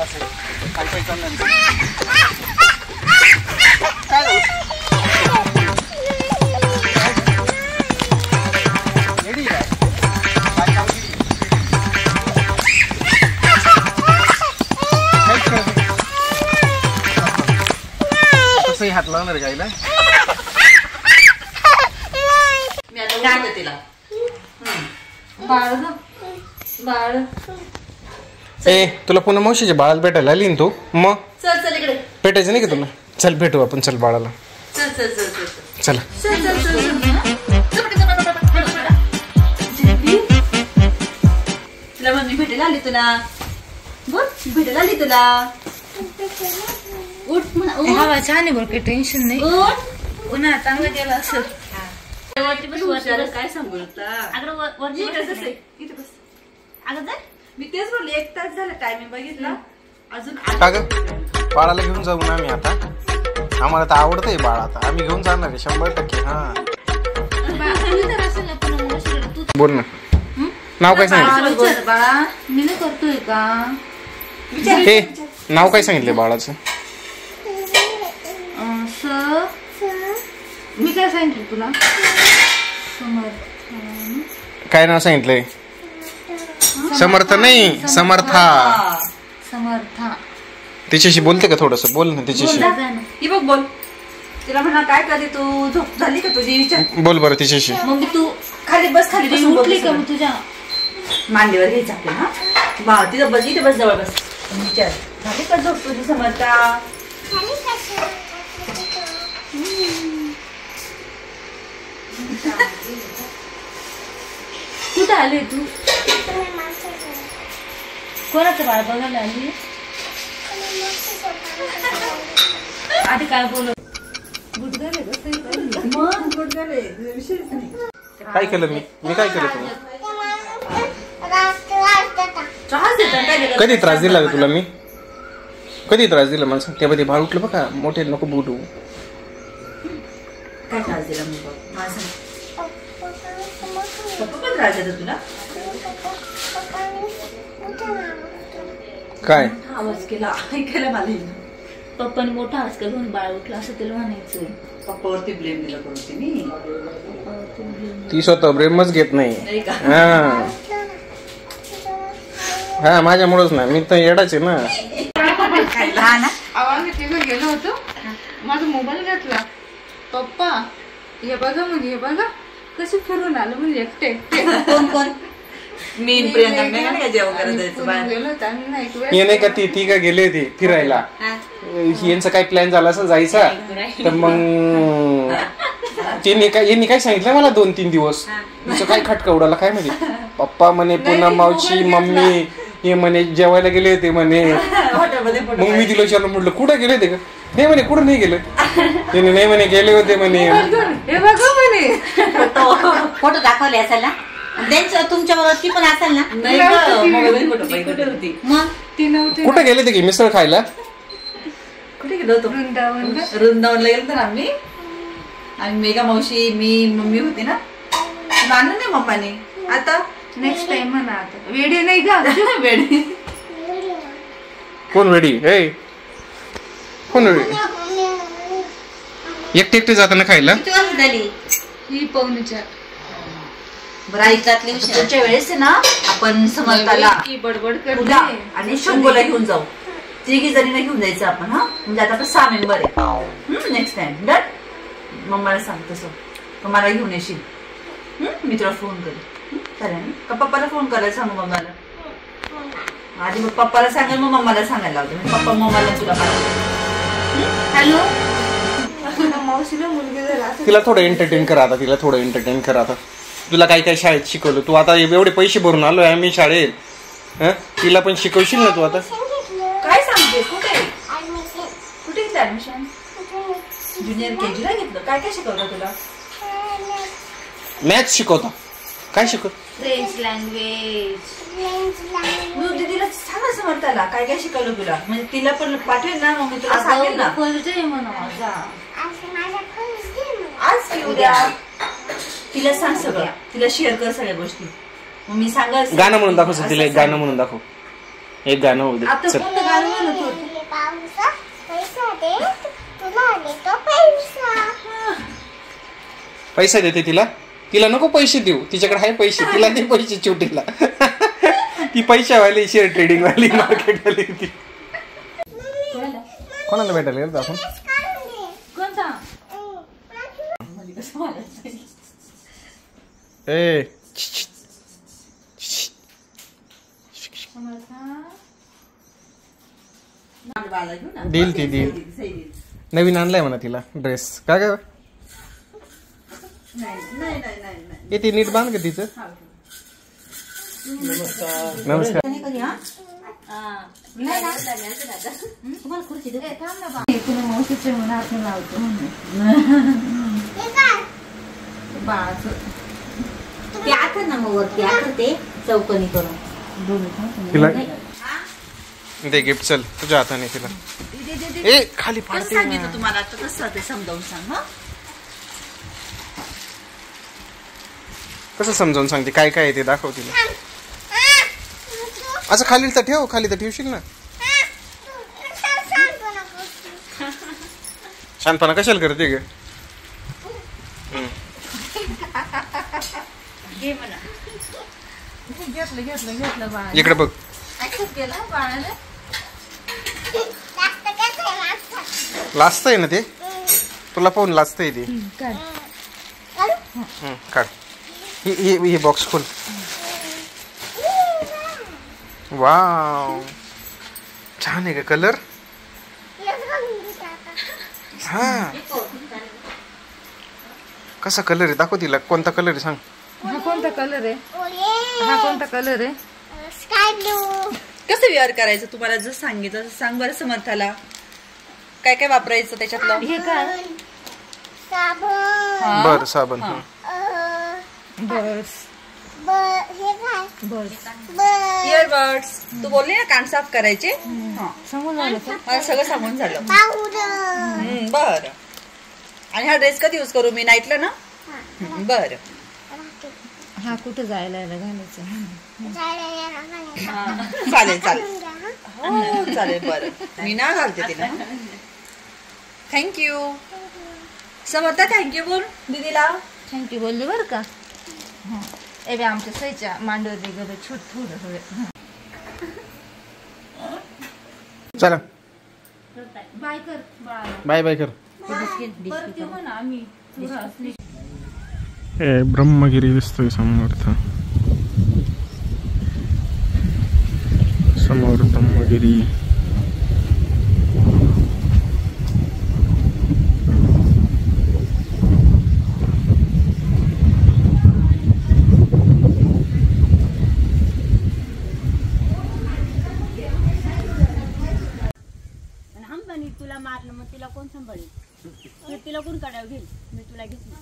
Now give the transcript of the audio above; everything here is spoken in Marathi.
असं पायी पायी चालणार तसंही हात लावणार गायला मी आता गाणं तिला बाळ बाळ ए तुला पुन्हा मावशीच्या बाळाला भेटायला आली ना तू मग चल चल इकडे भेटायचं नाही का तुला चल भेटू आपण चल बाळाला चल चल चल चल चला चल चल तुला मम्मी भेटायला आली तुला बोल भेटायला आली तुला उठ म्हणा हवा छान आहे बरं काही टेन्शन नाही उठ उन्हाळा चांगलं गेलं असं वरती बस काय सांगू वरती इथे बस अगं जा मी तेच बोलले 1 तास झाला टायमिंग बघितला अजून का ग बाळाला घेऊन जाऊ ना आम्ही आता आम्हाला तर आवडतंय बाळ आता आम्ही घेऊन जाणार आहे 100%. हा बोल ना नाव काय सांगितलं बाळा मी नाही करतोय का हे नाव काय सांगितलंय बाळाचं मी काय सांगितलं तुला काय नाव सांगितलंय समर्थ नाही समर्था समर्था तिच्याशी बोलते का थोडस बोल ना तिच्याशी ही बघ बोल तिला म्हणा काय करते तू झोप झाली का तुझी विचार बोल बरं तिच्याशी मग तू खाली बस खाली बस उठली का मग तुझ्या मांडीवर घ्यायचं आपल्या हा बा तिथं बस इथे बस जवळ बस विचार झाली का झोप तुझी समर्था कुठं आली तू कोणाचं बाळ बघायला आली आधी काय बोलत काय केलं मी काय केलं तुला कधी त्रास दिला ग तुला मी कधी त्रास दिला मला सांग त्यामध्ये बाळ उठलं बघा मोठे नको बोलू काय त्रास दिला मग माझा पप्पा पण त्रास देतो तुला काय आवाज केला ऐकायला मला पप्पाने मोठा आवाज करून बाळ उठला असं त्याला म्हणायचं पप्पावरती ब्लेम दिला करून तिने ती स्वतः ब्रेमच घेत नाही हा माझ्यामुळेच ना मी तर येडाच आहे ना आम्ही तिथं गेलो होतो माझा मोबाईल घातला पप्पा हे बघा म्हणजे हे बघा कशी फिरून आलं म्हणजे एकटे कोण कोण मी प्रियंका जेवण करत गेलो होतो आम्ही ना एक वेळ हे नाही का ती का गेली होती फिरायला यांचा काय प्लॅन झाला असं जायचा तर मग यांनी काय सांगितलं मला 2-3 दिवस तुझं काय खटका उडाला काय माहिती पप्पा म्हणे पुन्हा मावशी मम्मी हे म्हणे जेवायला गेले होते म्हणे मग मी तिला विचारलं म्हटलं कुठं गेले होते का नाही म्हणे कुठं नाही गेलं त्याने नाही म्हणे गेले होते म्हणे हे बघा म्हणे फोटो दाखवले असेल ना त्यांचं तुमच्या बरोबर ती पण असेल ना मग ती नव्हती कुठं गेले ते की मिसळ खायला कुठे गेलो होतो वृंदावनला गेलो तर आम्ही मेघा मावशी मी मम्मी होती ना आणलं नाही मम्माने आता नेक्स्ट टाइम म्हणा आता वेडी नाही का वेडी कोण वेडी हे कोण वेडी एकटे जाताना खायला किती वाजता झाली ही पाहुणीच्या बरं ऐकातली पुढच्या वेळेस ना आपण समर्थाला बडबड उद्या आणि शंभूला घेऊन जाऊ 3 जणींना घेऊन जायचं आपण हा म्हणजे आता आपण 6 मेंबर आहे नेक्स्ट टाइम डन मम्माला सांग तसं मला घेऊन येशील मी तुला फोन करेन चालेल का पप्पाला फोन करायला सांगू मम्माला आधी मग पप्पाला सांगेल मग मम्माला सांगायला लावते पप्पा मम्माला तुला हॅलो मावशीला मुलगी झाला तिला थोडं एंटरटेन करा आता तुला काय काय शाळेत शिकवलं तू आता एवढे पैसे भरून आलोय आम्ही शाळेत तिला पण शिकवशील ना तू आता काय सांगते कुठे ऍडमिशन ज्युनियर केजी ला घेतलं काय काय शिकवलं तुला मॅथ्स शिकवता काय शिकव फ्रेंच लँग्वेज दीदीला सांग समर्थाला काय काय शिकवलं तुला म्हणजे तिला पण पाठवेल ना मग मी तुला सांगेल ना आज की उद्या तिला सांग सगळं तिला शेअर कर सगळ्या गोष्टी मग मी सांगा गाणं म्हणून दाखव तिला एक गाणं म्हणून दाखव एक गाणं होऊ दे. आता चल कोणतं गाणं म्हणत होते? पैसा देते तिला. तिला नको पैसे देऊ, तिच्याकडे आहे पैसे. तिला दे पैसे छोटीला. ती पैशावाली, शेअर ट्रेडिंग वाली, मार्केट वाली ती. कोणाला भेटायला गेलो आपण? कोणता? ए देईल ती, देईल. नवीन आणलाय म्हणा तिला ड्रेस. काय काय ये ती नीट बांध का तिचं. नमस्कार. चौकनी करून तिला दे गिफ्ट. चल तुझ्या हाताने तिला. ए खाली कसं पाडते. सांगितलं तुम्हाला आता, कसं ते समजावून सांग. हं? कसं समजावून सांगते काय काय आहे ते दाखव तिला. असं खाली तर ठेव, खाली तर ठेवशील ना. शानपणा कशाला करते ग. घेतलं बाळा. इकडे बघ. ऍक्सेप्ट केलं बाळाने. लाजतंय ना ते तुला पाहून, लाजतंय ते. काढ. ही बॉक्स खोल. वाव छान आहे का कलर. हा कसा कलर आहे दाखव तिला. कोणता कलर आहे सांग. हा कोणता कलर आहे? हा कोणता कलर आहे? Sky blue. कसं वेअर करायचं तुम्हाला जर सांगितलं तर सांग बरं समर्थाला. काय काय वापरायचं त्याच्यातलं? हे काय? साबण. बर साबण. बस हे काय? बस इयरबड्स. तू बोलली ना कान साफ करायचे. हा. सांगून झालं का? मला सगळं सांगून झालं. पावडर. बर. आणि हा ड्रेस कधी यूज करू मी? नाईटला ना. बर. हा कुठं जायला यायला घालायचं? चालेल चालेल. हो चालेल. बरं मी ना घालते तिला. थँक्यू समर्था. थँक्यू बोल दीदीला. थँक्यू बोलली बरं का. हा ए बे आमच्या सईच्या मांडवर गेलं छोट थोडं थोडं. चला बाय कर बाळा. बाय बाय कर. परत येऊ ना आम्ही थोडं असली. ब्रह्मगिरी दिसतोय समर्थ. समोर ब्रह्मगिरी. तुला मारलं मग तिला कोण सांभाळेल? तिला कोण काढावं घेईल? मी तुला घेतली.